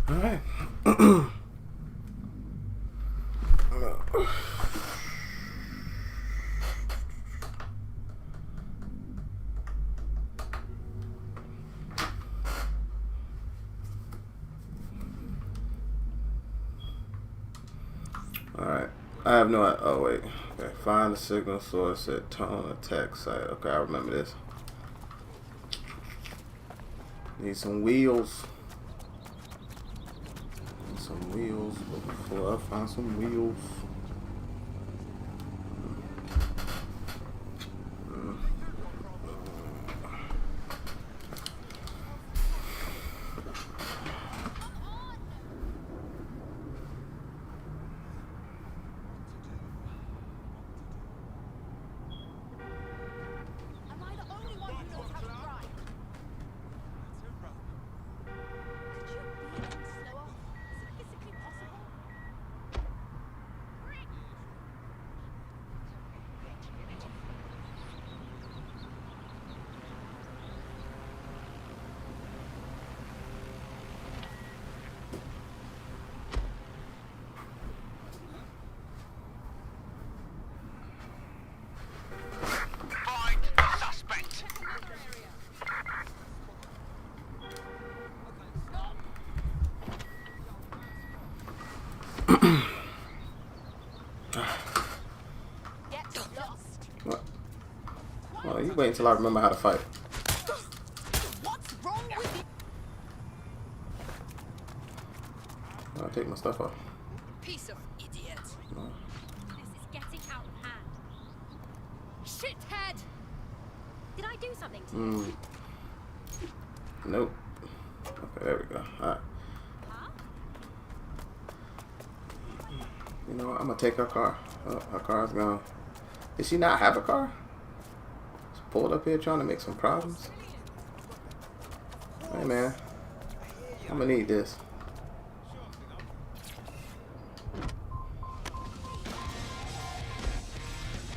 Alright. Alright. I have no. Oh, wait. Okay. Find the signal source at tone attack site. Okay, I remember this. Need some wheels. Need some wheels. But before I find some wheels. What? Oh, you wait until I remember how to fight. What's wrong with you? I'll take my stuff off. Piece of idiot. No. This is getting out of hand. Shithead! Did I do something to you? Nope. Okay, there we go. Alright. Huh? You know what? I'm gonna take her car. Oh, her car's gone. Did she not have a car? She pulled up here trying to make some problems. Hey man, I'm gonna need this.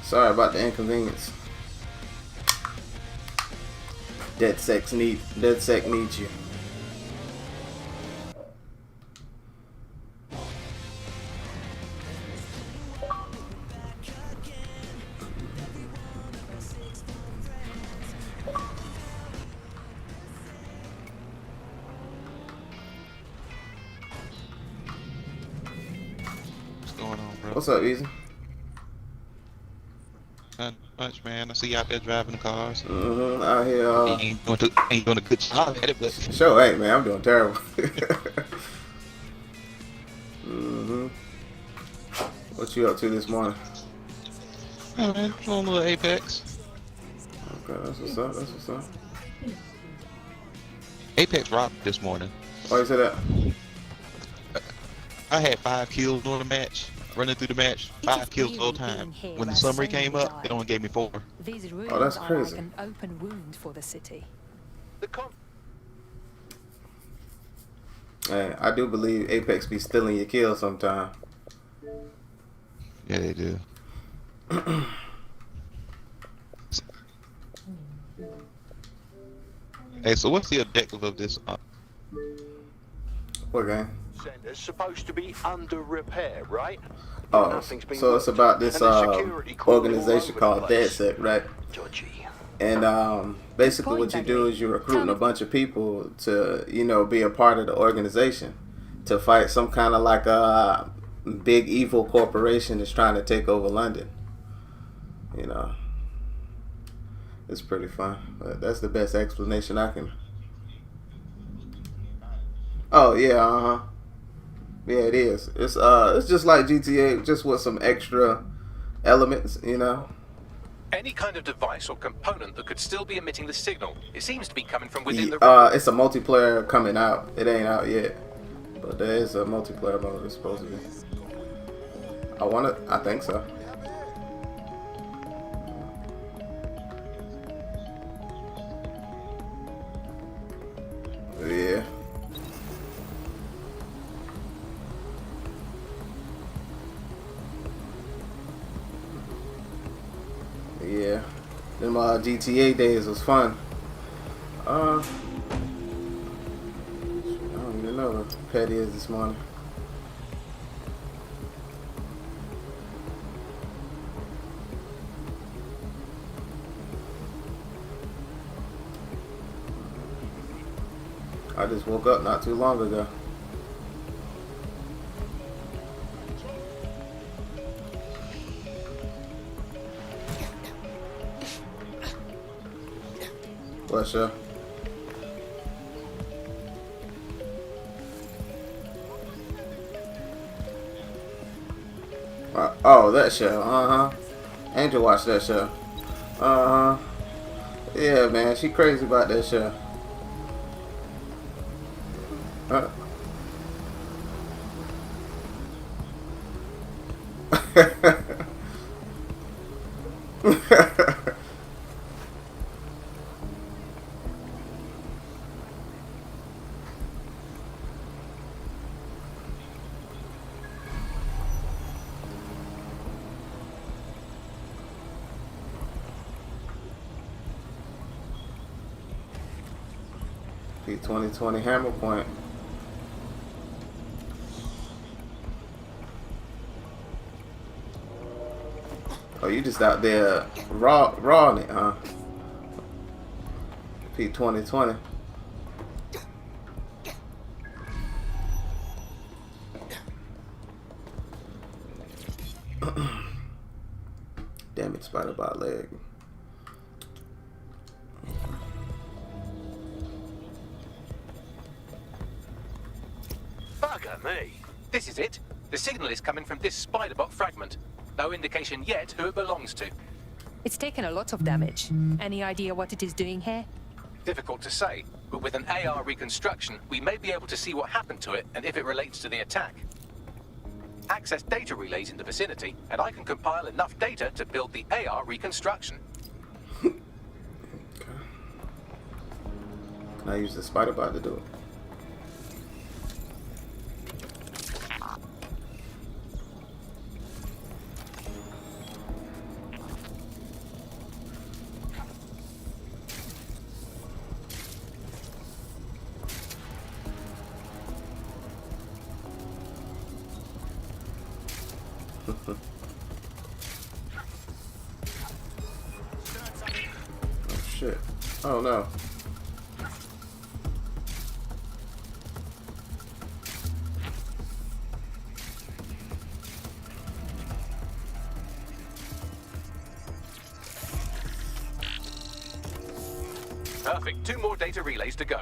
Sorry about the inconvenience. DedSec needs you. What's going on, bro? What's up, Easy? Not much, man. I see you out there driving the cars. Out here. Ain't doing a good job at it, but Sure ain't, man. I'm doing terrible. What you up to this morning? oh, man, on a little Apex. Okay, that's what's up. That's what's up. Apex rocked this morning. Why you say that? I had 5 kills during the match. Running through the match, 5 kills the whole time. When the summary came up, it only gave me 4. These ruins Oh, that's are crazy. like an open wound for the city. Hey, I do believe Apex be stealing your kills sometime. Yeah, they do. Hey, so what's the objective of this? What game? Center's supposed to be under repair, right? Oh, Nothing's been so it's worked about on, this and the security crawling all organization over called the place. DedSec, right? Dodgy. And basically what you do is you're recruiting a bunch of people to, you know, be a part of the organization to fight some kind of like a big evil corporation that's trying to take over London. You know, it's pretty fun, but that's the best explanation I can. Oh yeah, yeah, it is. It's just like GTA, just with some extra elements, you know. Any kind of device or component that could still be emitting the signal. It seems to be coming from within the... It's a multiplayer coming out. It ain't out yet, but there is a multiplayer mode. It's supposed to be. I think so. Yeah. Yeah. Them GTA days was fun. I don't even know. petty is this morning. I just woke up not too long ago. What's up? Oh, that show. Angel watched that show. Yeah, man, she crazy about that show. P2020 hammer point. Oh, you just out there raw in it, huh? P2020. Damn it, spider bot leg. Bugger me. This is it. The signal is coming from this spider-bot fragment. No indication yet who it belongs to. It's taken a lot of damage. Any idea what it is doing here? Difficult to say, but with an AR reconstruction, we may be able to see what happened to it and if it relates to the attack. Access data relays in the vicinity, and I can compile enough data to build the AR reconstruction. Can I use the spider bot to do it? Oh shit. Oh no. Perfect. 2 more data relays to go.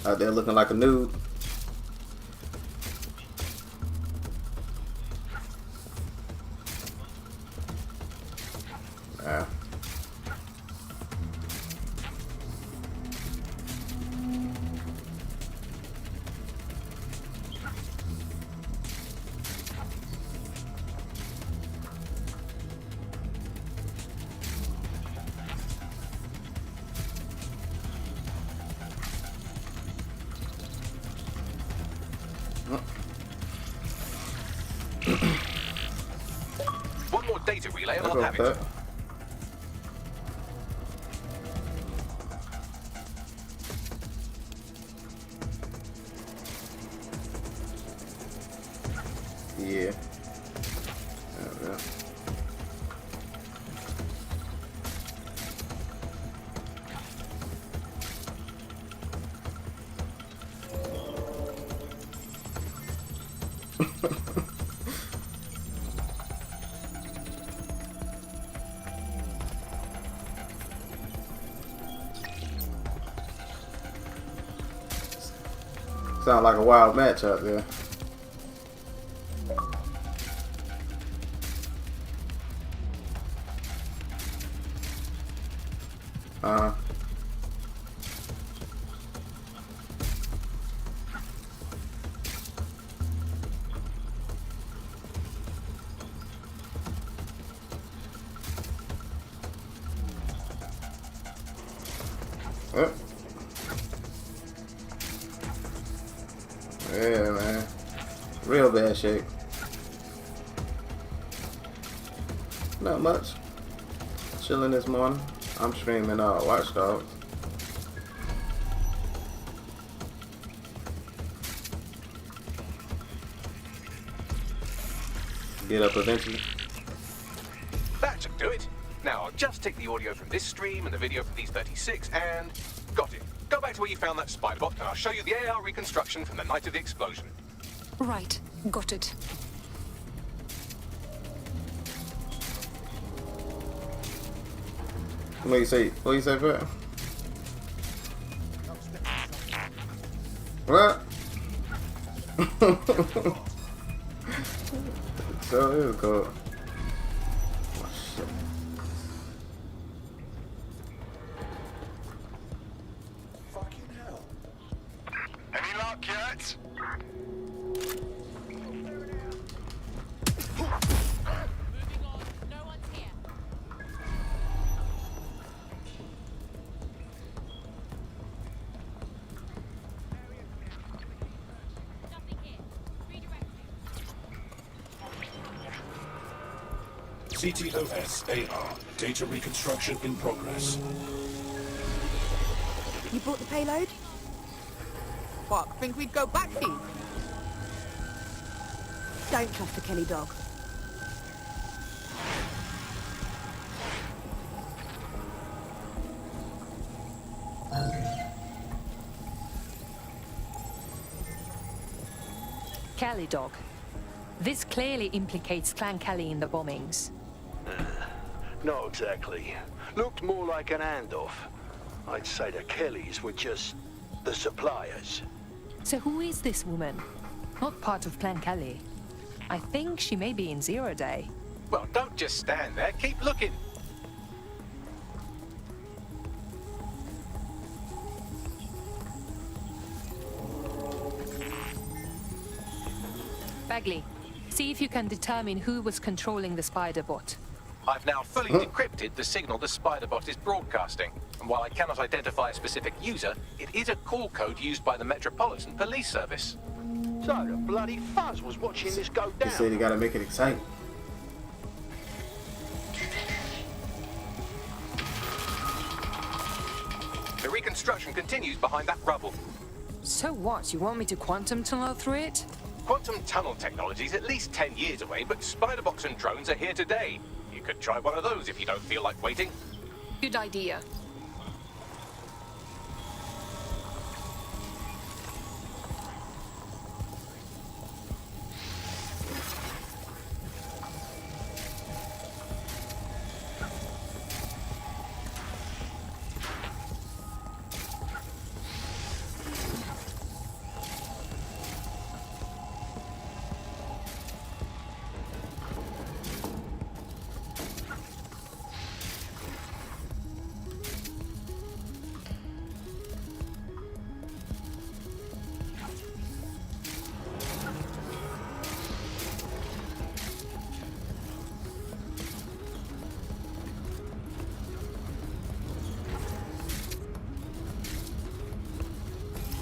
Out there looking like a nude. Ah. One more data relay and I'll I'll go have with it. that. Yeah. Yeah. Sound like a wild match out there. Yep. Yeah, man. Real bad shape. Not much. Chilling this morning. I'm streaming Watch Dogs. Get up eventually. That should do it. Now, I'll just take the audio from this stream and the video from these 36 and... Got it. Go back to where you found that spider bot and I'll show you the AR reconstruction from the night of the explosion. Right, got it. What you say? What you say, bro? What? So it was cool. Oh shit. Fucking hell. Any luck yet? Moving on. No one's here. Nothing here. Redirecting. CTOS AR. Data reconstruction in progress. You brought the payload? Fuck, think we'd go back here? Don't trust the Kelly dog. Kelly dog. This clearly implicates Clan Kelly in the bombings. Not exactly. Looked more like an handoff. I'd say the Kellys were just the suppliers. So who is this woman? Not part of Clan Kelly. I think she may be in Zero Day. Well, don't just stand there. Keep looking. Bagley, see if you can determine who was controlling the spider bot. I've now fully decrypted the signal the spider bot is broadcasting. And while I cannot identify a specific user, it is a call code used by the Metropolitan Police Service. So the bloody fuzz was watching this go He said he down. gotta make it exciting. The reconstruction continues behind that rubble. So what? You want me to quantum tunnel through it? Quantum tunnel technology is at least 10 years away, but Spiderbots and drones are here today. You could try one of those if you don't feel like waiting. Good idea.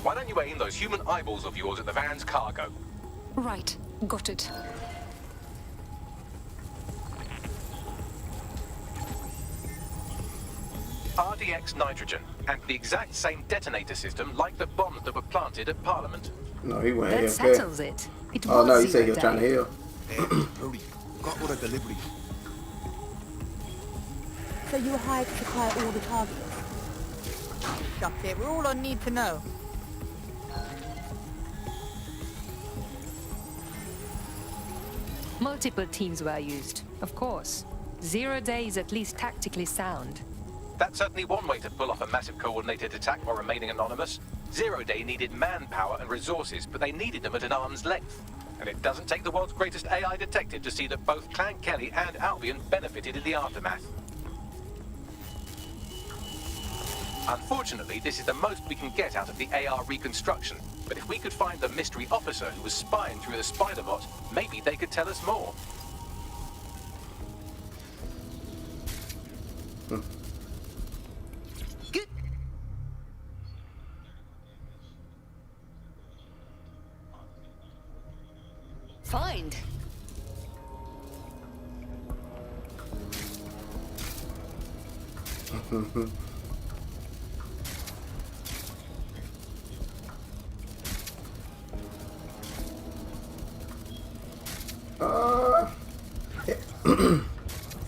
Why don't you aim those human eyeballs of yours at the van's cargo? Right, got it. RDX nitrogen, and the exact same detonator system like the bombs that were planted at Parliament. No, he went That here. settles it. It Oh was no, he said Zero he was trying to Day. heal. Hurry. Got all the delivery. So you were hired to supply all the targets? That's it. We're all on need to know. Multiple teams were used, of course. 0 Day is at least tactically sound. That's certainly one way to pull off a massive coordinated attack while remaining anonymous. 0 Day needed manpower and resources, but they needed them at an arm's length. And it doesn't take the world's greatest AI detective to see that both Clan Kelly and Albion benefited in the aftermath. Unfortunately, this is the most we can get out of the AR reconstruction. But if we could find the mystery officer who was spying through the Spider-Bot, maybe they could tell us more. find.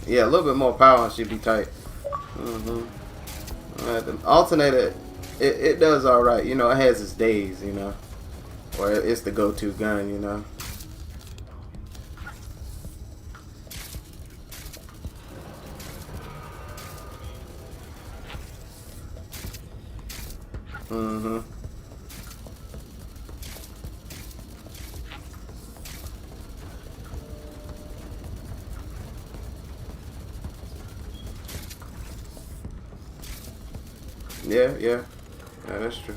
Yeah, a little bit more power should be tight. The alternator, it does all right. You know, it has its days. You know, or it's the go-to gun. You know. Yeah, that's true.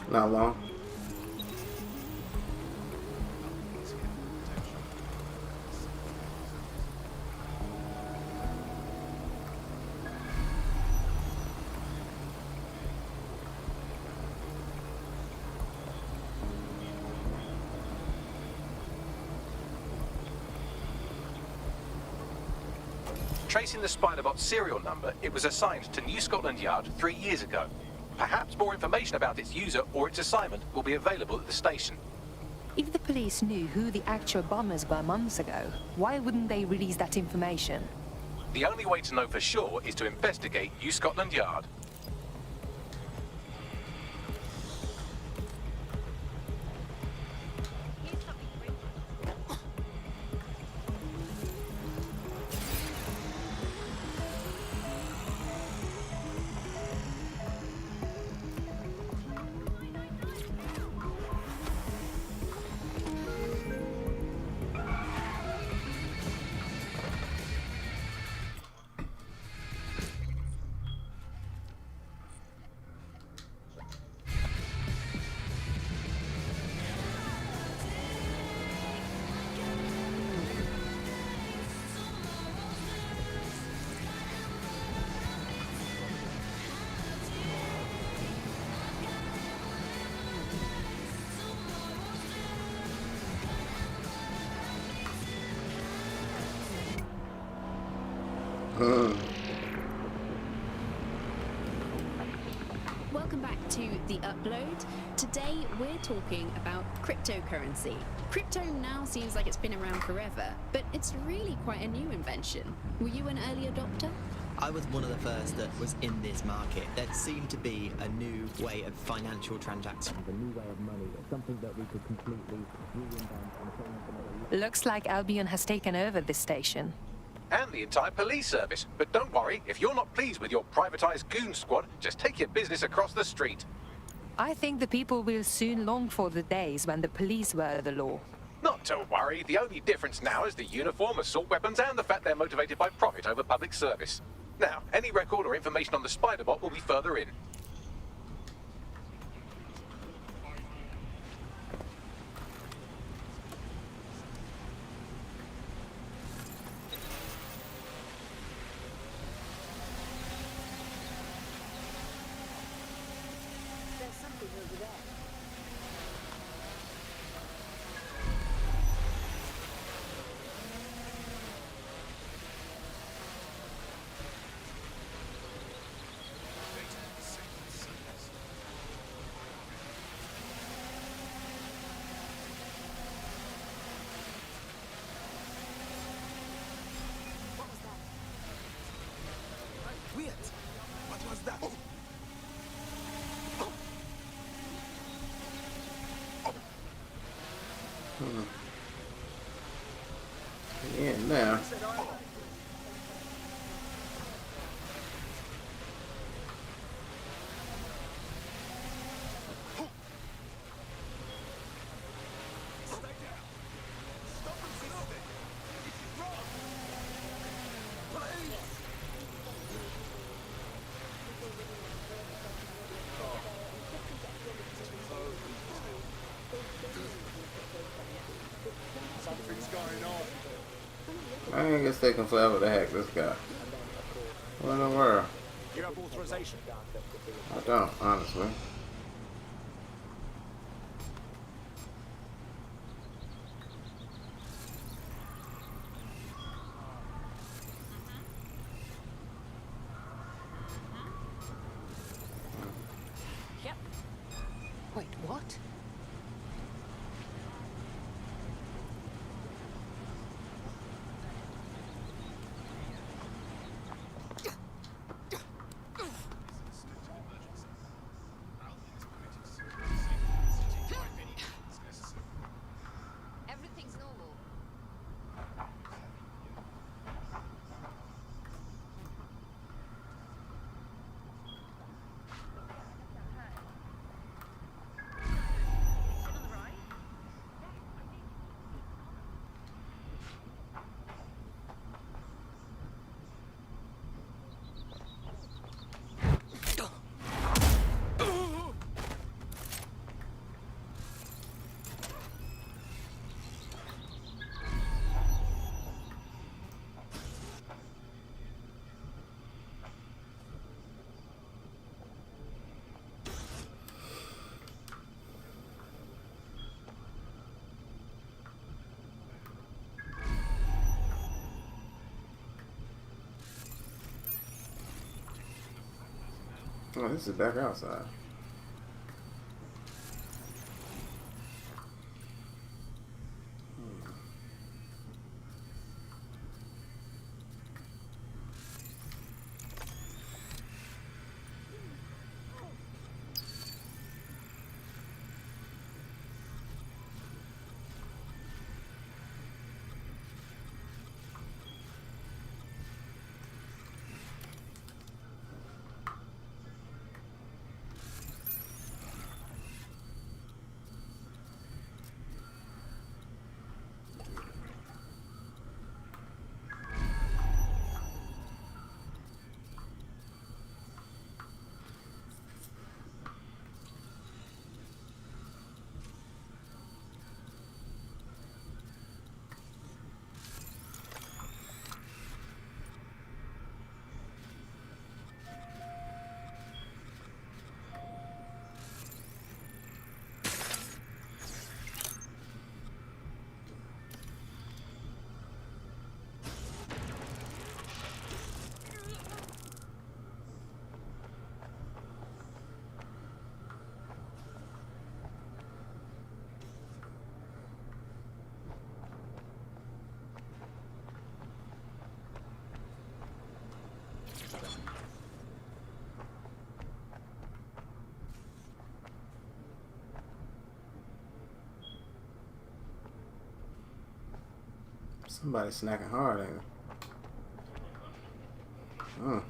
Not long. Tracing the Spiderbot serial number, it was assigned to New Scotland Yard 3 years ago. Perhaps more information about its user or its assignment will be available at the station. If the police knew who the actual bombers were months ago, why wouldn't they release that information? The only way to know for sure is to investigate New Scotland Yard. Welcome back to The Upload. Today we're talking about cryptocurrency. Crypto now seems like it's been around forever, but it's really quite a new invention. Were you an early adopter? I was one of the first that was in this market. There seemed to be a new way of financial transactions, a new way of money, something that we could completely reinvent. Looks like Albion has taken over this station. And the entire police service. But don't worry, if you're not pleased with your privatized goon squad, just take your business across the street. I think the people will soon long for the days when the police were the law. Not to worry, the only difference now is the uniform, assault weapons, and the fact they're motivated by profit over public service. Now, any record or information on the Spiderbot will be further in. Wait, what was that? Yeah, now. Man, it's taking forever to hack this guy. What in the world? You have authorization. I don't, honestly. Wait, what? Everything's normal. Oh, this is back outside. Somebody snacking hard, ain't it?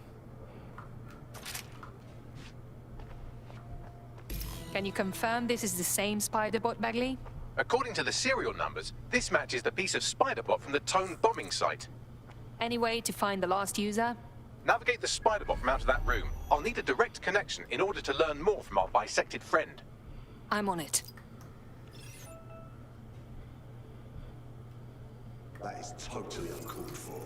Can you confirm this is the same spider bot, Bagley? According to the serial numbers, this matches the piece of Spiderbot from the Tone bombing site. Any way to find the last user? Navigate the Spiderbot from out of that room. I'll need a direct connection in order to learn more from our bisected friend. I'm on it. That is totally uncalled for.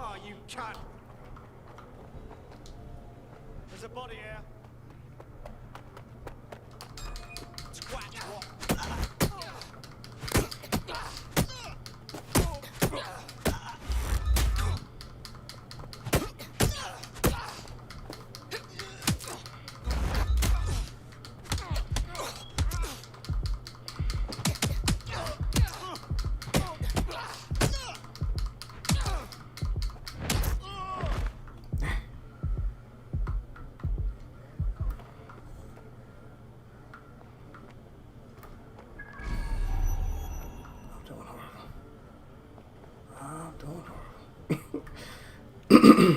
Oh, you cunt! There's a body here. Twat what? That's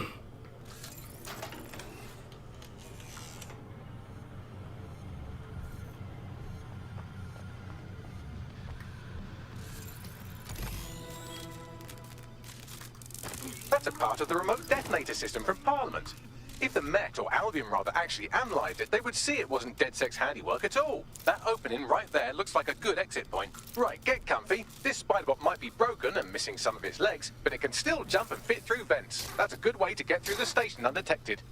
a part of the remote detonator system from Parliament. If the Met, or Albion rather, actually analysed it, they would see it wasn't DedSec's handiwork at all. That opening right there looks like a good exit point. Right, get comfy. This Spiderbot might be broken and missing some of its legs, but it can still jump and fit through vents. That's a good way to get through the station undetected.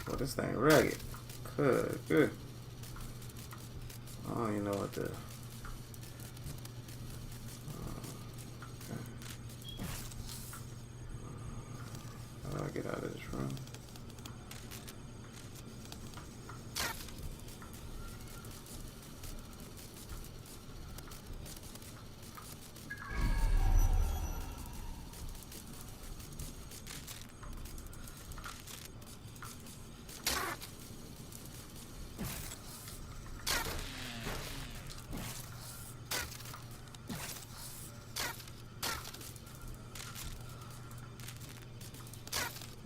Well, this thing rugged. Good. I don't even know what to... How do I get out of this room?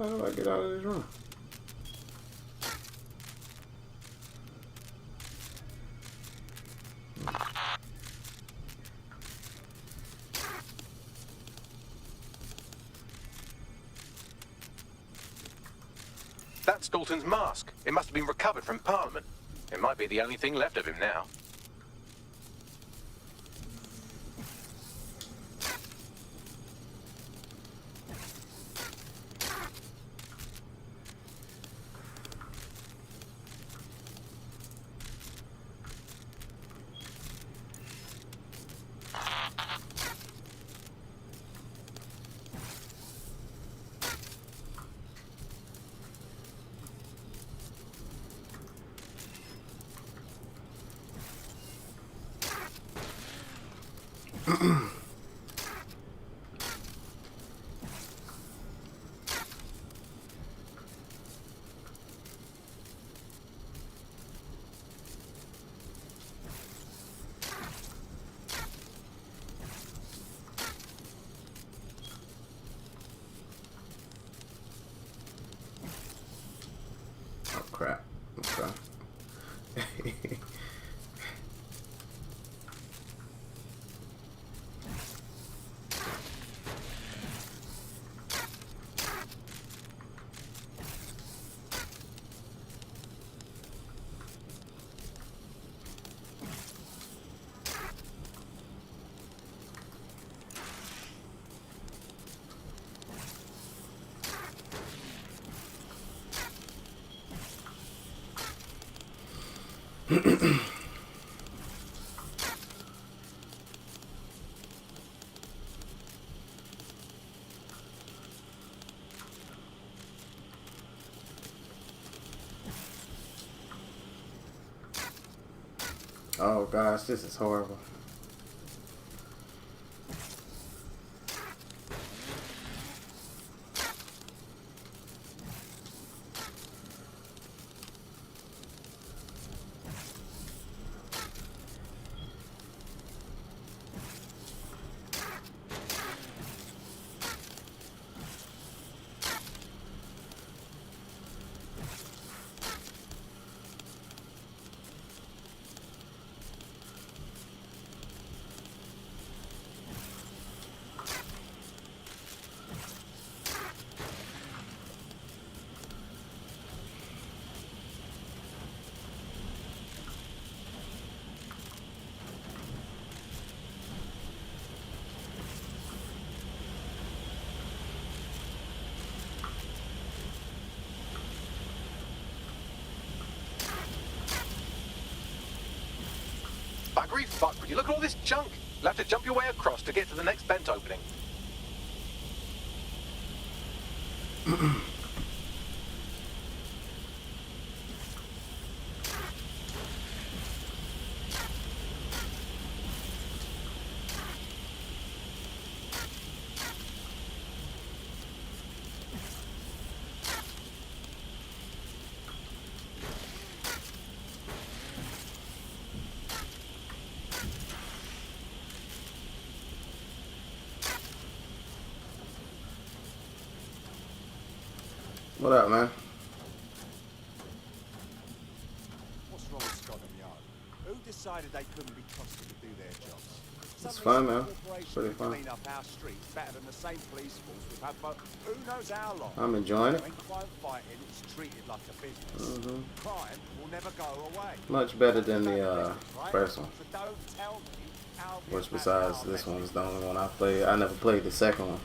How do I get out of this room? That's Dalton's mask. It must have been recovered from Parliament. It might be the only thing left of him now. Oh crap. Okay. Oh gosh, this is horrible. Buggery fuck, would you look at all this junk? You'll have to jump your way across to get to the next vent opening. What up, man? What's wrong with Scotland Yard? Who decided they couldn't be trusted to do their jobs? It's Suddenly fun, some man. corporation It's pretty can fun. clean up our streets better than the same police force we've had for who knows how long. I'm enjoying it. When crime fighting is treated like a business, crime will never go away. Much better than the Right? first one. So don't tell me how Which the besides Vietnam this men- one is the only one I played. I never played the second one.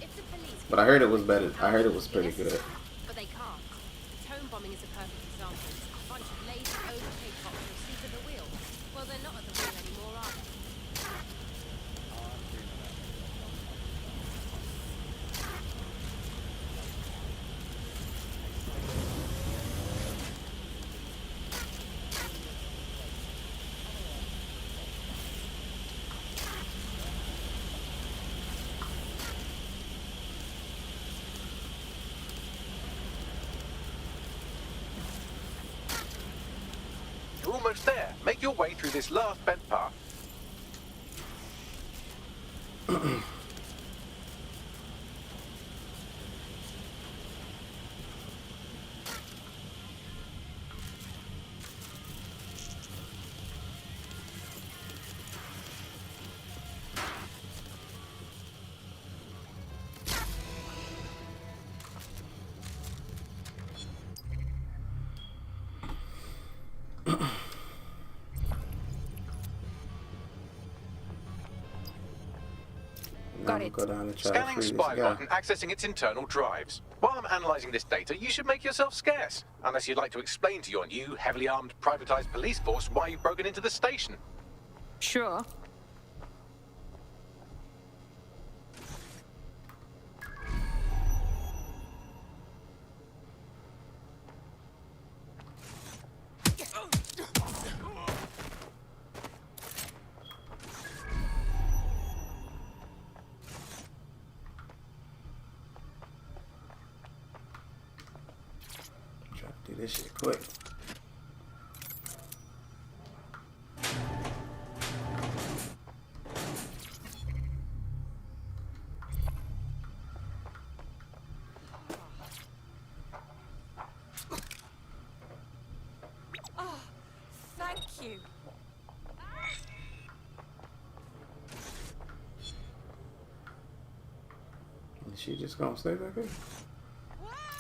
If the police But I heard it was better. I heard it was pretty good. But they can't. Tone bombing is a perfect example. A bunch of lazy, overpaid cops who sleep at the wheel. Well, they're not at the wheel anymore, are they? You're almost there. Make your way through this last bent path. Now I'm gonna go down and try to Scanning free this Spybot guy. and accessing its internal drives. While I'm analysing this data, you should make yourself scarce. Unless you'd like to explain to your new, heavily armed, privatised police force why you've broken into the station. Sure. Try to do this shit quick. Oh, thank you. Is she just gonna stay back here?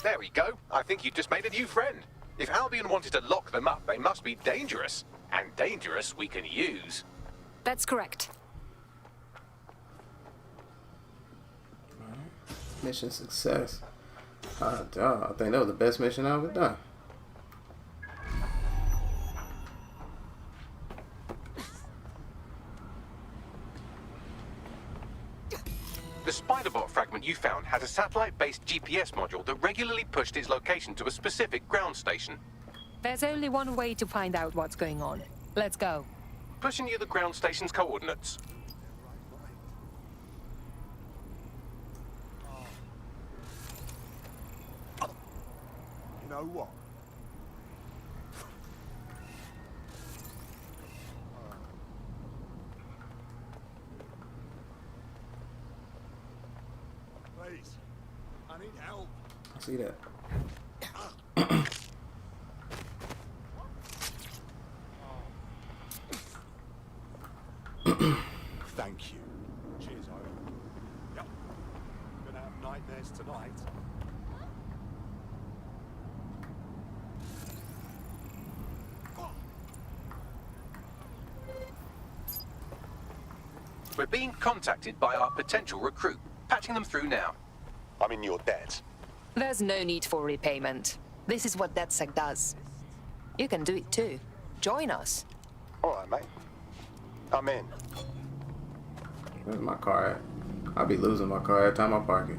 There we go. I think you've just made a new friend. If Albion wanted to lock them up, they must be dangerous. And dangerous we can use. That's correct. Mission success. Ah, dog. I think that was the best mission I've ever done. The Spiderbot fragment you found had a satellite-based GPS module that regularly pushed its location to a specific ground station. There's only one way to find out what's going on. Let's go. Pushing you the ground station's coordinates. You know what? Please, I need help. I see that. Thank you. Cheers, Owen. Yep. Gonna have nightmares tonight. We're being contacted by our potential recruit. Patching them through now. I'm in your debt. There's no need for repayment. This is what DedSec does. You can do it too. Join us. All right, mate. I'm in. Where's my car at? I'll be losing my car every time I park it.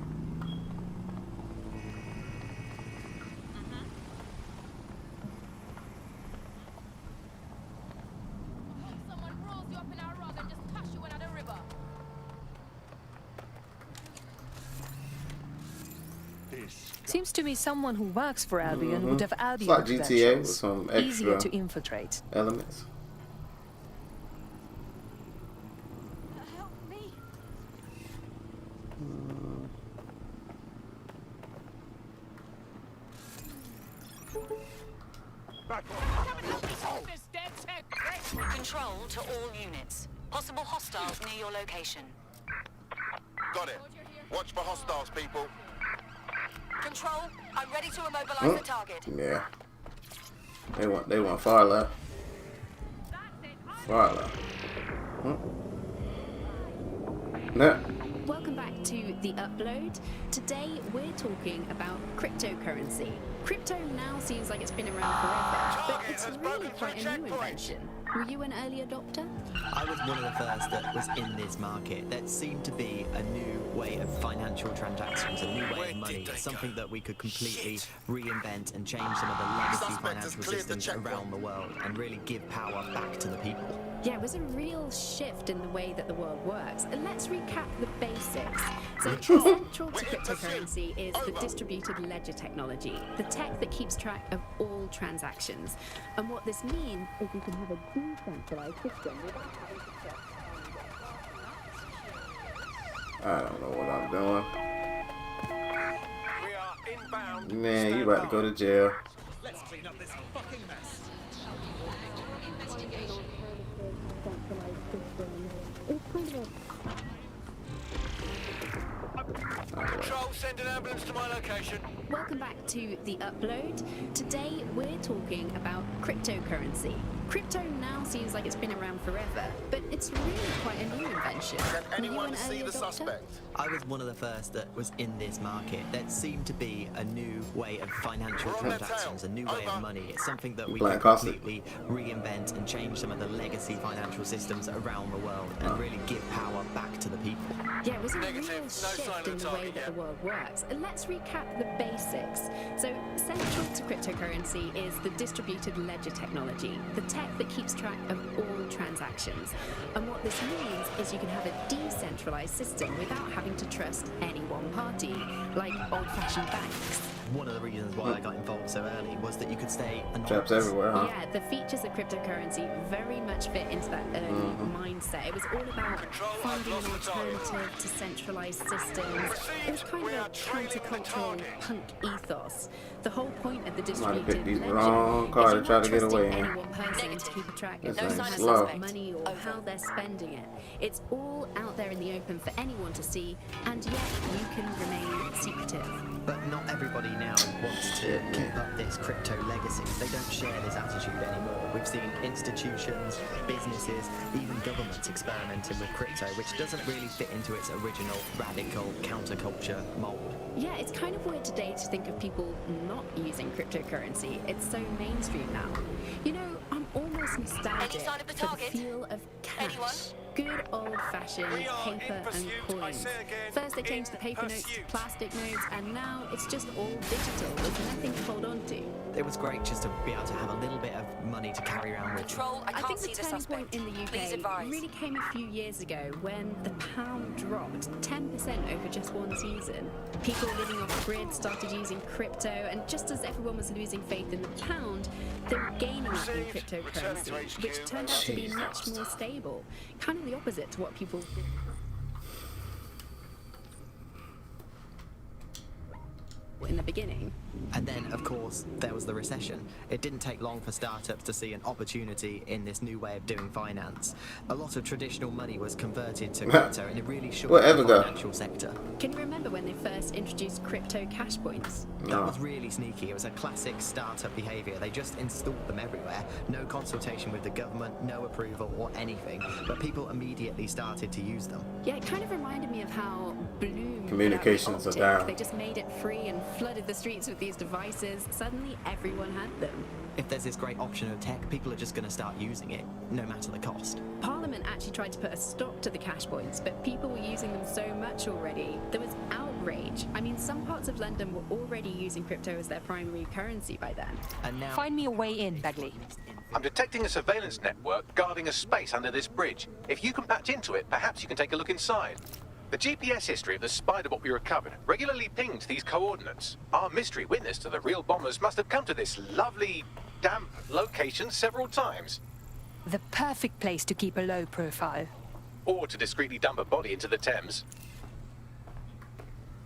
Someone rolls you up in a rug and just toss you into the river. Seems to be someone who works for Albion would have Albion It's like GTA with credentials. some Easier extra to infiltrate. elements. Help me. Back off. Control to all units. Possible hostiles near your location. Got it. Watch for hostiles, people. Control, I'm ready to immobilize the target. Yeah. They want far left. Far left. Nah. Welcome back to The Upload. Today we're talking about cryptocurrency. Crypto now seems like it's been around forever, but it's really quite a new invention. Were you an early adopter? I was one of the first that was in this market. That seemed to be a new way of financial transactions, a new way of money, something that we could completely reinvent and change some of the legacy financial systems around the world and really give power back to the people. Yeah, it was a real shift in the way that the world works. And let's recap the basics. So central to cryptocurrency is the distributed ledger technology, the tech that keeps track of all transactions. And what this means is you can have a decentralized system without having to trust anyone. I don't know what I'm doing. We are inbound. Man, you about to go to jail. Let's clean up this fucking mess. Control, send an ambulance to my location. Welcome back to The Upload. Today we're talking about cryptocurrency. Crypto now seems like it's been around forever, but it's really quite a new invention. Can Were you anyone an see early the adopter? suspect? I was one of the first that was in this market. That seemed to be a new way of financial We're on their transactions, tail. a new way Over. of money. It's something that we Black could Cossack. completely reinvent and change some of the legacy financial systems around the world and really give power back to the people. Yeah, it was a Negative. real No sign shift of in the the way target that the yet. world works. And let's recap the basics. So, central to cryptocurrency is the distributed ledger technology, the tech that keeps track of all transactions. And what this means is you can have a decentralized system without having to trust any one party, like old-fashioned banks. One of the reasons why I got involved so early was that you could stay anonymous. Traps everywhere, huh? Yeah, the features of cryptocurrency very much fit into that early mindset. It was all about finding an alternative to centralized systems. It was kind of a countercultural punk ethos. The whole point of the Might have picked distributed these ledger wrong car is to you're try not to get trusting away in. any one person to keep a track of This who thing's has slow. money or how they're spending it. It's all out there in the open for anyone to see, and yet you can remain secretive. But not everybody now wants to keep up this crypto legacy. They don't share this attitude anymore. We've seen institutions, businesses, even governments experimenting with crypto, which doesn't really fit into its original radical counterculture mold. Yeah, it's kind of weird today to think of people not using cryptocurrency. It's so mainstream now. You know, I'm almost nostalgic sign of the for the target? feel of cash. Anyone? Good old-fashioned We are in paper and pursuit. I coins. say again, First they in changed the paper notes to pursuit. plastic notes, and now it's just all digital. There's nothing to hold on to. It was great just to be able to have a little bit of money to carry around with you. Control, I I can't think the see the turning suspect. point in the Please UK advise. really came a few years ago when the pound dropped 10% over just one season. People living off grid started using crypto, and just as everyone was losing faith in the pound, they were gaining it in cryptocurrency, which turned out to be much more stable. Kind of the opposite to what people in the beginning. And then, of course, there was the recession. It didn't take long for startups to see an opportunity in this new way of doing finance. A lot of traditional money was converted to crypto, and it really shook Where the Ever financial sector. Can you remember when they first introduced crypto cash points? That was really sneaky. It was a classic startup behavior. They just installed them everywhere. No consultation with the government, no approval or anything. But people immediately started to use them. Yeah, it kind of reminded me of how Bloom Communications put out are the Optic. down. They just made it free and flooded the streets with these devices. Suddenly everyone had them. If there's this great option of tech, people are just going to start using it, no matter the cost. Parliament actually tried to put a stop to the cash points, but people were using them so much already. There was outrage. I mean, some parts of London were already using crypto as their primary currency by then. And now... Find me a way in, Bagley. I'm detecting a surveillance network guarding a space under this bridge. If you can patch into it, perhaps you can take a look inside. The GPS history of the Spiderbot we recovered regularly pinged these coordinates. Our mystery witness to the real bombers must have come to this lovely, damp location several times. The perfect place to keep a low profile. Or to discreetly dump a body into the Thames.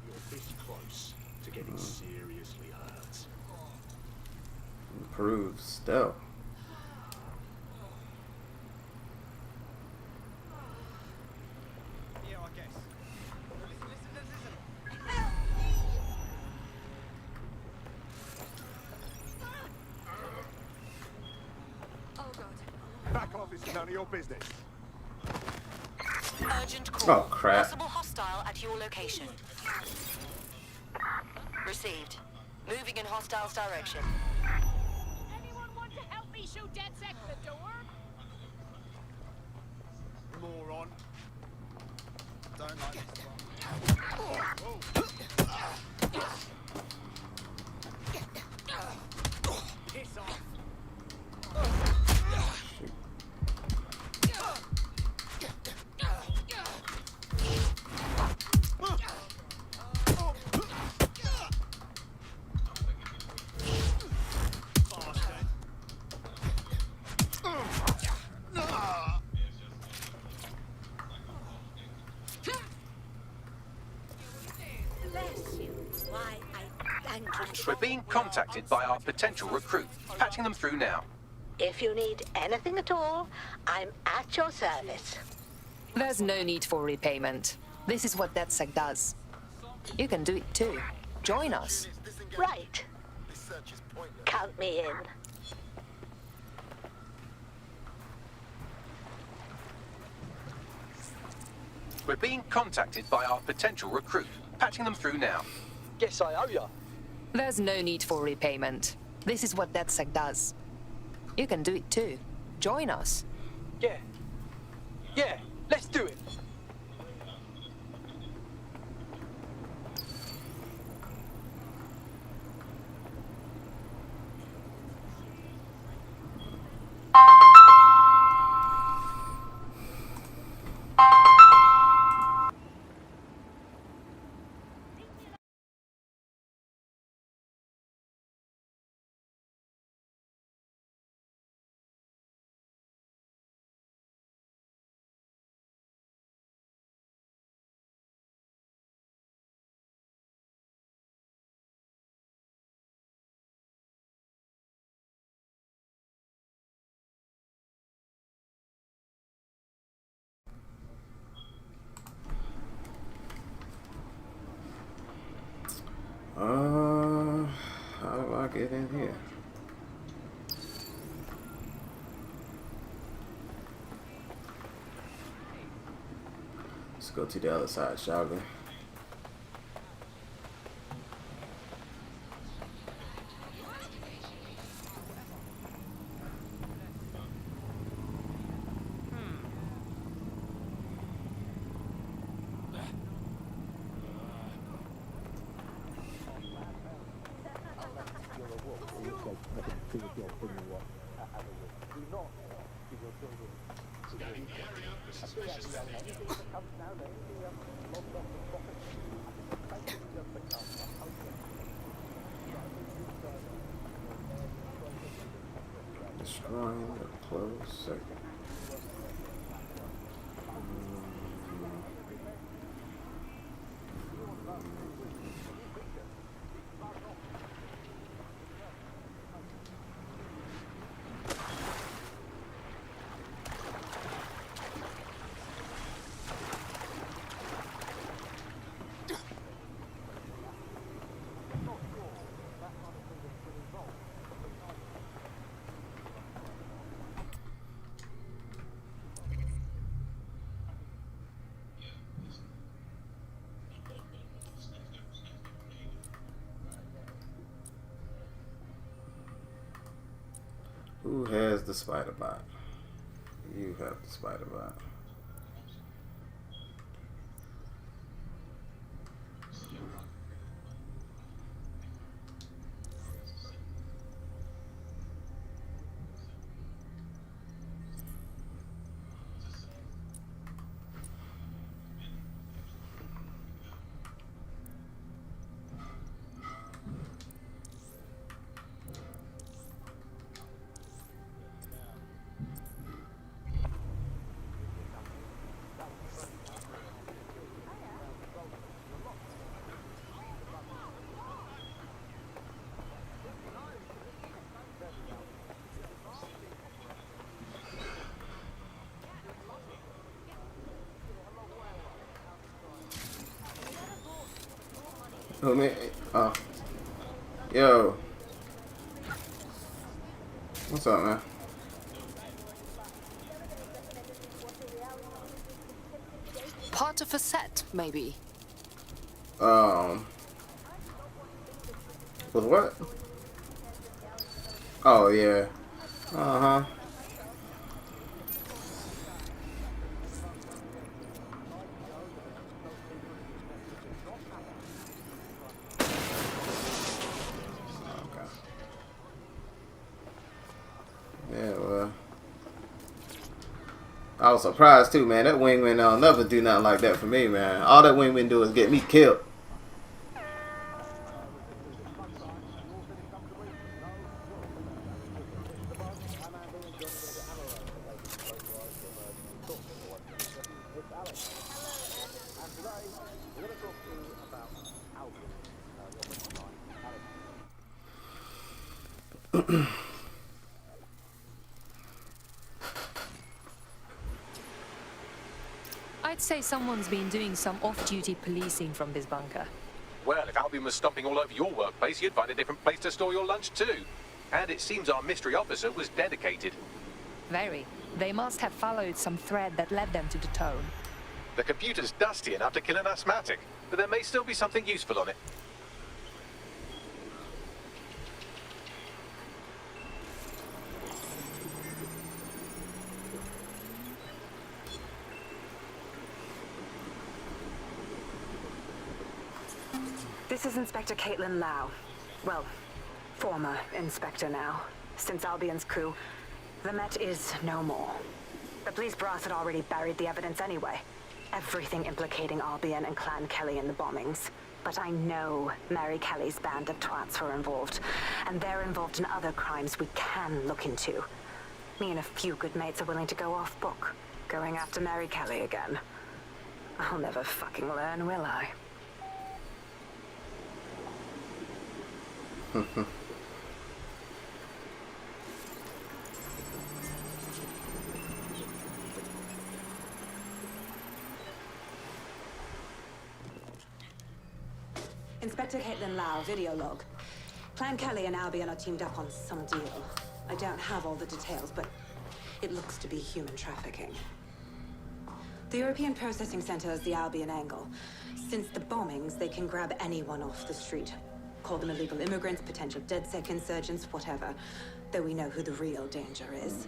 You're this close to getting seriously hurt. Improve stealth. Yeah, I guess. Oh god. Back off, it's none of your business. Urgent call. Oh, crap. Possible hostile at your location. Received. Moving in hostile's direction. Anyone want to help me shoot DedSec the door? Moron. Don't like this one. Piss off. Bless you. Why, I thank you. We're being contacted by our potential recruit. Patching them through now. If you need anything at all, I'm at your service. There's no need for repayment. This is what DedSec does. You can do it too. Join us. Right. Count me in. We're being contacted by our potential recruit. Patching them through now. Guess I owe ya. There's no need for repayment. This is what DedSec does. You can do it too. Join us. Yeah. Yeah, let's do it. How do I get in here? Let's go to the other side, shall we? Destroying the closed circuit. Who has the spider bot? You have the spider bot. Who me? Oh. Yo. What's up, man? Part of a set, maybe. With what? Oh, yeah. Uh-huh. Yeah, well, I was surprised too, man. That wingman never do nothing like that for me, man. All that wingman do is get me killed. I'd say someone's been doing some off-duty policing from this bunker. Well, if Albion was stomping all over your workplace, you'd find a different place to store your lunch too. And it seems our mystery officer was dedicated. Very. They must have followed some thread that led them to the tone. The computer's dusty enough to kill an asthmatic, but there may still be something useful on it. This is Inspector Caitlin Lau. Well, former inspector now. Since Albion's coup, the Met is no more. The police brass had already buried the evidence anyway. Everything implicating Albion and Clan Kelly in the bombings. But I know Mary Kelly's band of twats were involved, and they're involved in other crimes we can look into. Me and a few good mates are willing to go off book, going after Mary Kelly again. I'll never fucking learn, will I? Inspector Caitlin Lau, video log. Clan Kelly and Albion are teamed up on some deal. I don't have all the details, but it looks to be human trafficking. The European Processing Center is the Albion angle. Since the bombings, they can grab anyone off the street. Call them illegal immigrants, potential DedSec insurgents, whatever. Though we know who the real danger is.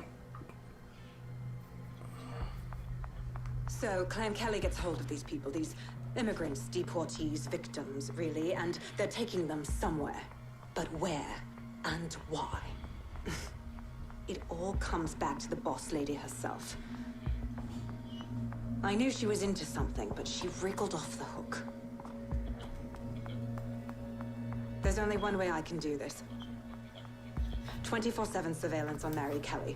So, Clan Kelly gets hold of these people, these immigrants, deportees, victims, really, and they're taking them somewhere. But where and why? It all comes back to the boss lady herself. I knew she was into something, but she wriggled off the hook. There's only one way I can do this. 24/7 surveillance on Mary Kelly.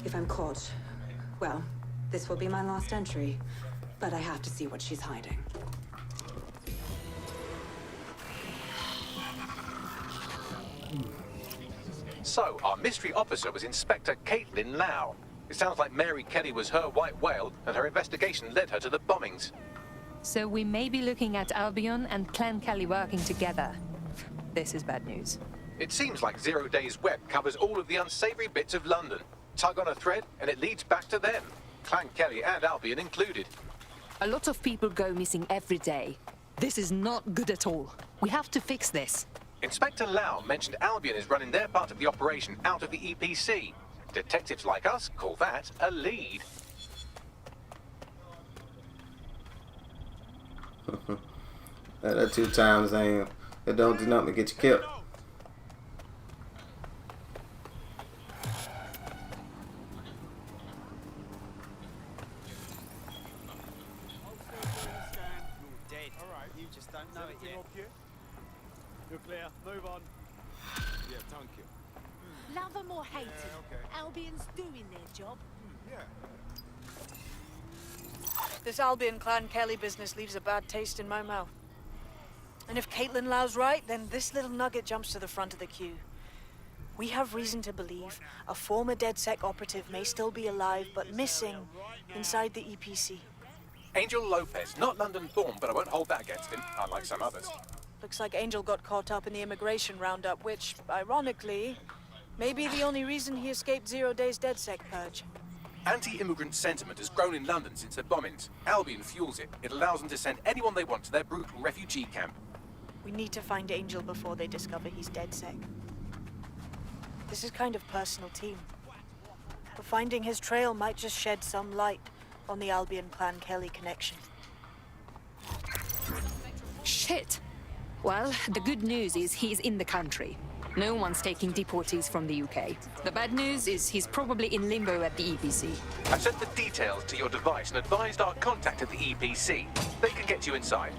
If I'm caught, well, this will be my last entry. But I have to see what she's hiding. So, our mystery officer was Inspector Caitlin Lau. It sounds like Mary Kelly was her white whale, and her investigation led her to the bombings. So we may be looking at Albion and Clan Kelly working together. This is bad news. It seems like Zero Days Web covers all of the unsavory bits of London. Tug on a thread, and it leads back to them. Clan Kelly and Albion included. A lot of people go missing every day. This is not good at all. We have to fix this. Inspector Lau mentioned Albion is running their part of the operation out of the EPC. Detectives like us call that a lead. That 2 times ain't, it don't do nothing to get you killed. You're clear. Move on. Yeah, thank you. Love 'em or hate 'em, Albion's doing their job. Yeah. This Albion Clan Kelly business leaves a bad taste in my mouth. And if Caitlin Lau's right, then this little nugget jumps to the front of the queue. We have reason to believe a former DedSec operative may still be alive, but missing inside the EPC. Angel Lopez, not London-born, but I won't hold that against him, unlike some others. Looks like Angel got caught up in the immigration roundup, which, ironically, may be the only reason he escaped 0 Day's DedSec purge. Anti-immigrant sentiment has grown in London since the bombings. Albion fuels it. It allows them to send anyone they want to their brutal refugee camp. We need to find Angel before they discover he's DedSec. This is kind of personal team. But finding his trail might just shed some light on the Albion Clan Kelly connection. Shit! Well, the good news is he's in the country. No one's taking deportees from the UK. The bad news is he's probably in limbo at the EPC. I've sent the details to your device and advised our contact at the EPC. They can get you inside.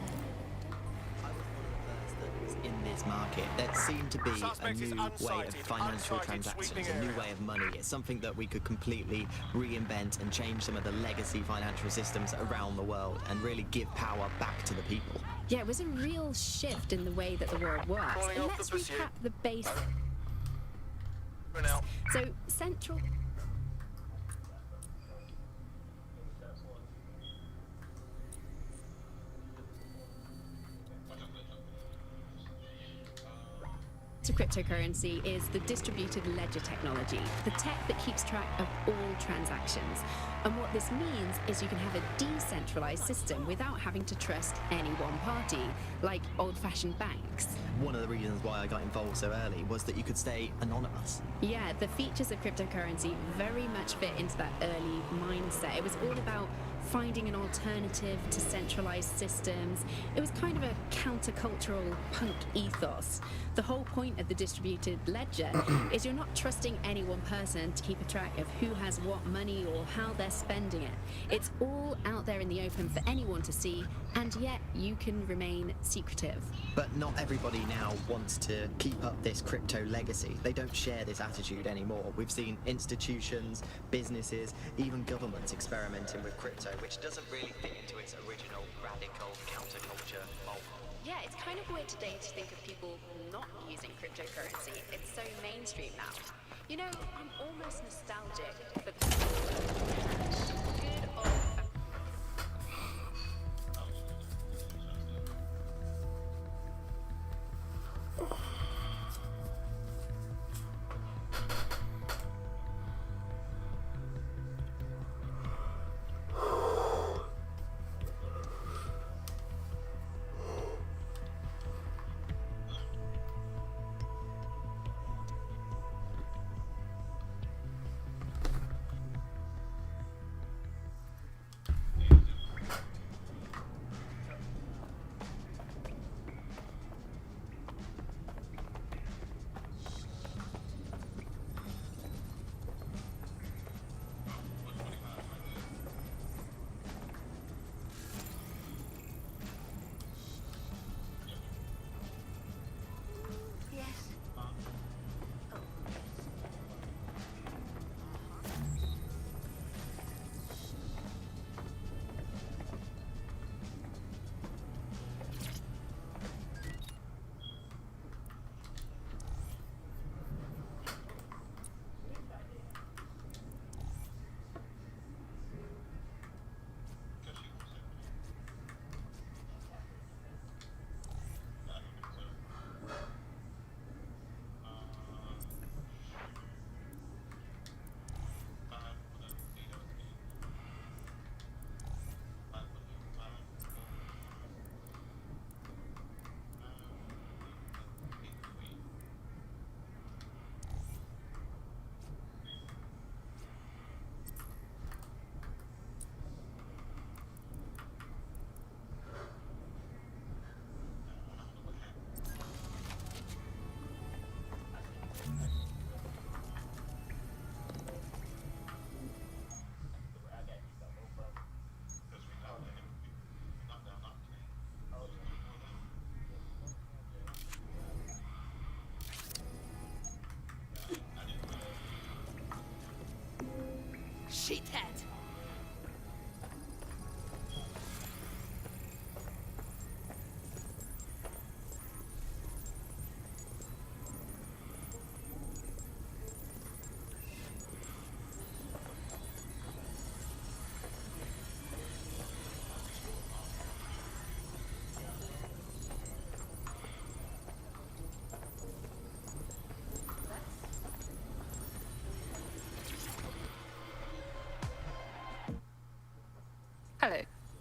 In this market, there seemed to be a new way of financial transactions, a new way of money. It's something that we could completely reinvent and change some of the legacy financial systems around the world and really give power back to the people. Yeah, it was a real shift in the way that the world works. And let's recap the base. So, central... to cryptocurrency is the distributed ledger technology, the tech that keeps track of all transactions. And what this means is you can have a decentralized system without having to trust any one party, like old-fashioned banks. One of the reasons why I got involved so early was that you could stay anonymous. Yeah, the features of cryptocurrency very much fit into that early mindset. It was all about finding an alternative to centralized systems. It was kind of a countercultural punk ethos. The whole point of the distributed ledger is you're not trusting any one person to keep a track of who has what money or how they're spending it. It's all out there in the open for anyone to see, and yet you can remain secretive. But not everybody now wants to keep up this crypto legacy. They don't share this attitude anymore. We've seen institutions, businesses, even governments experimenting with crypto, which doesn't really fit into its original radical counterculture mold. Yeah, it's kind of weird today to think of people not using cryptocurrency. It's so mainstream now. You know, I'm almost nostalgic for the good old...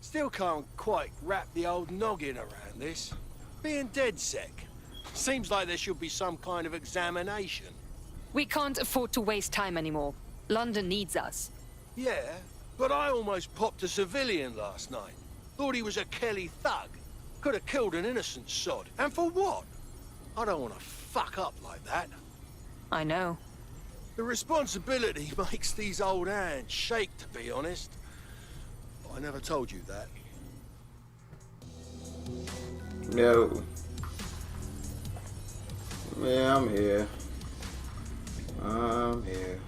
Still can't quite wrap the old noggin around this. Being DedSec. Seems like there should be some kind of examination. We can't afford to waste time anymore. London needs us. Yeah, but I almost popped a civilian last night. Thought he was a Kelly thug. Could have killed an innocent sod. And for what? I don't want to fuck up like that. I know. The responsibility makes these old hands shake, to be honest. I never told you that. No. Yeah, I'm here. I'm here.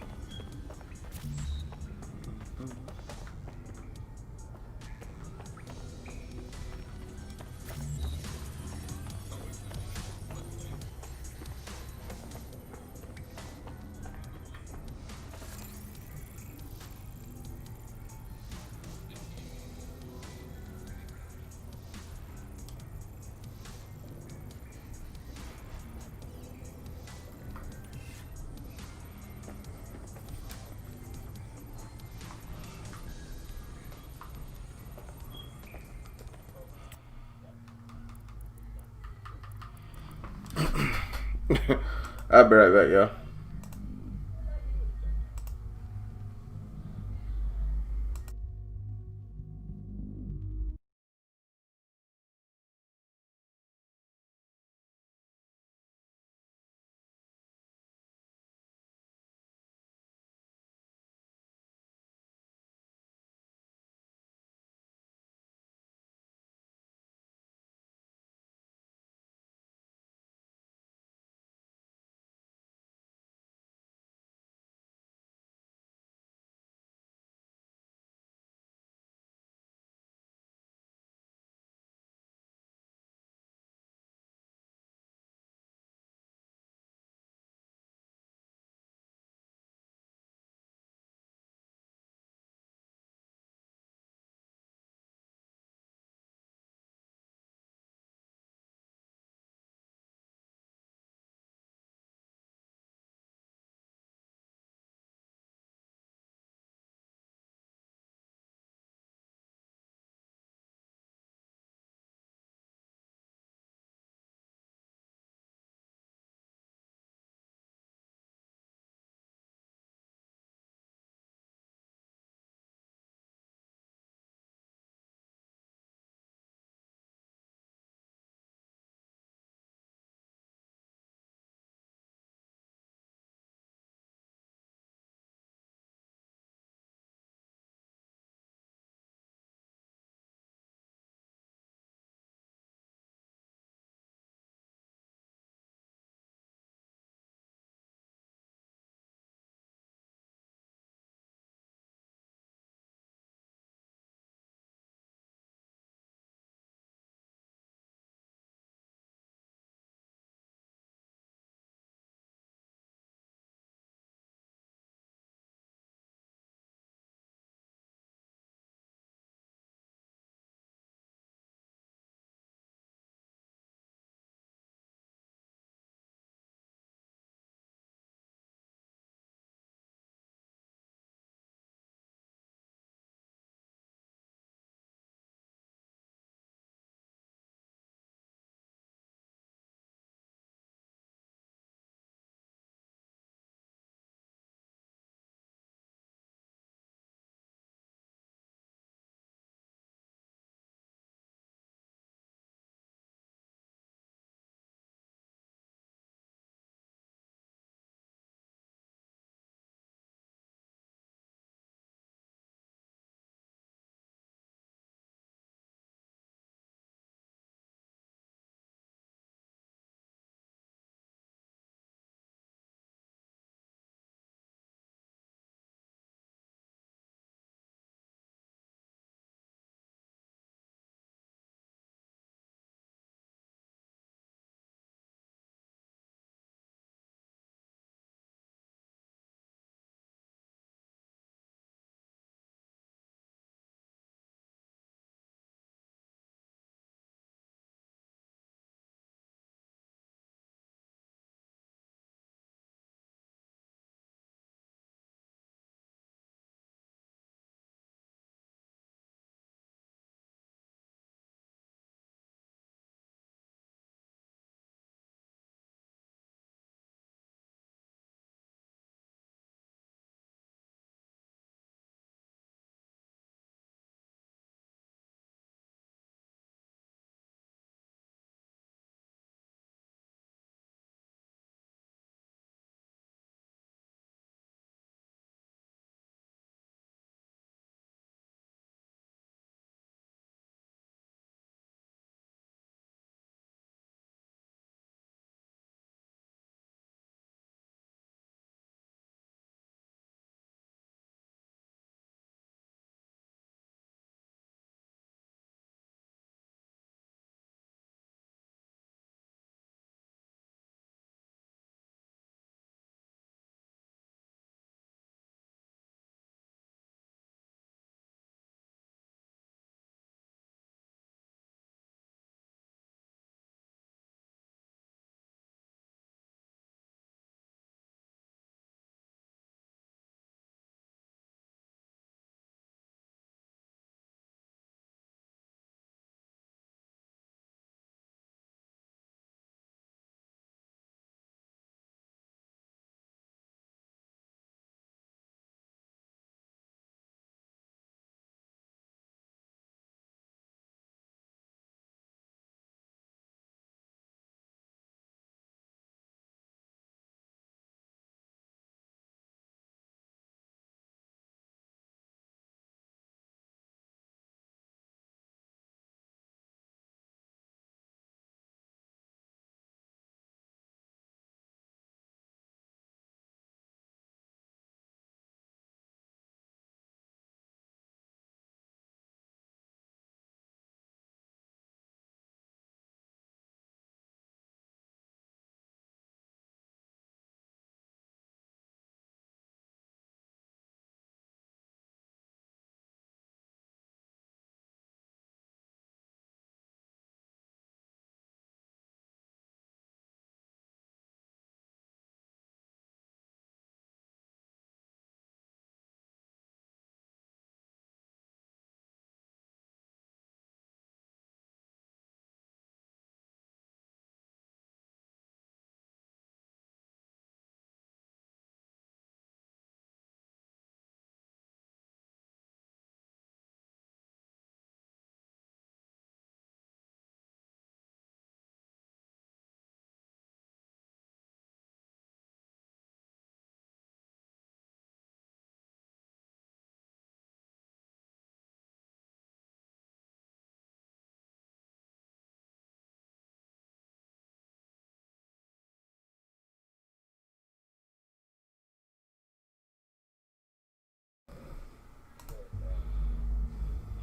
I'll be right back, y'all.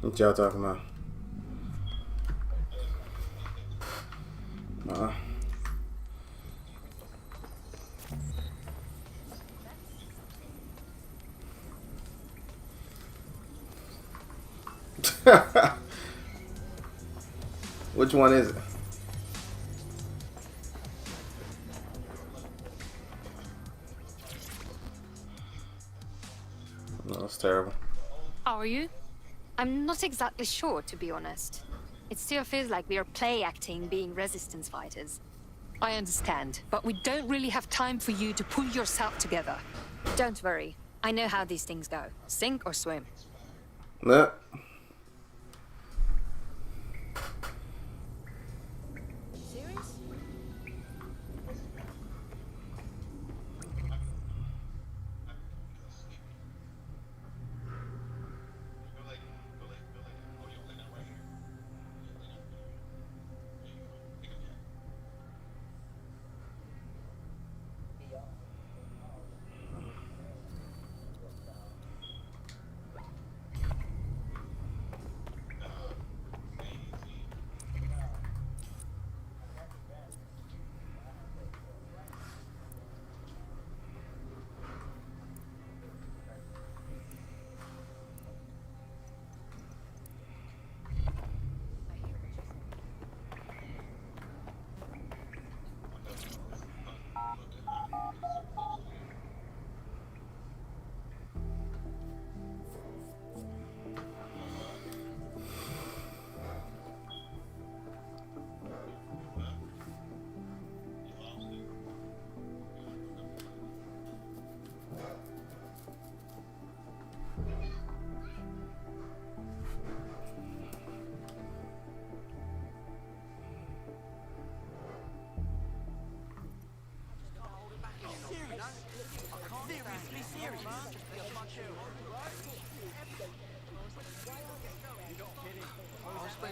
What y'all talking about? Which one is it? No, it's terrible. Are you? I'm not exactly sure, to be honest. It still feels like we are play acting being resistance fighters. I understand, but we don't really have time for you to pull yourself together. Don't worry. I know how these things go. Sink or swim. No.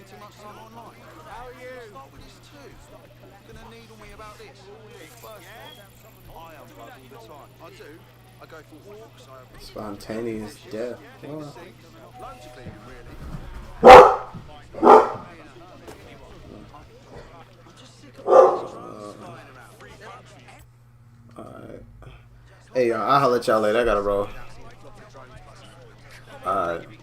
Too much time online. How are you? Start with this too. Gonna needle me about this. First I unplug all the time. I do. I go for walks. I Spontaneous death. Wow. loads of cleaning, really. I'm just sick of all these drones flying around. Alright. Hey, y'all, I'll holler at y'all later. I gotta roll. Alright.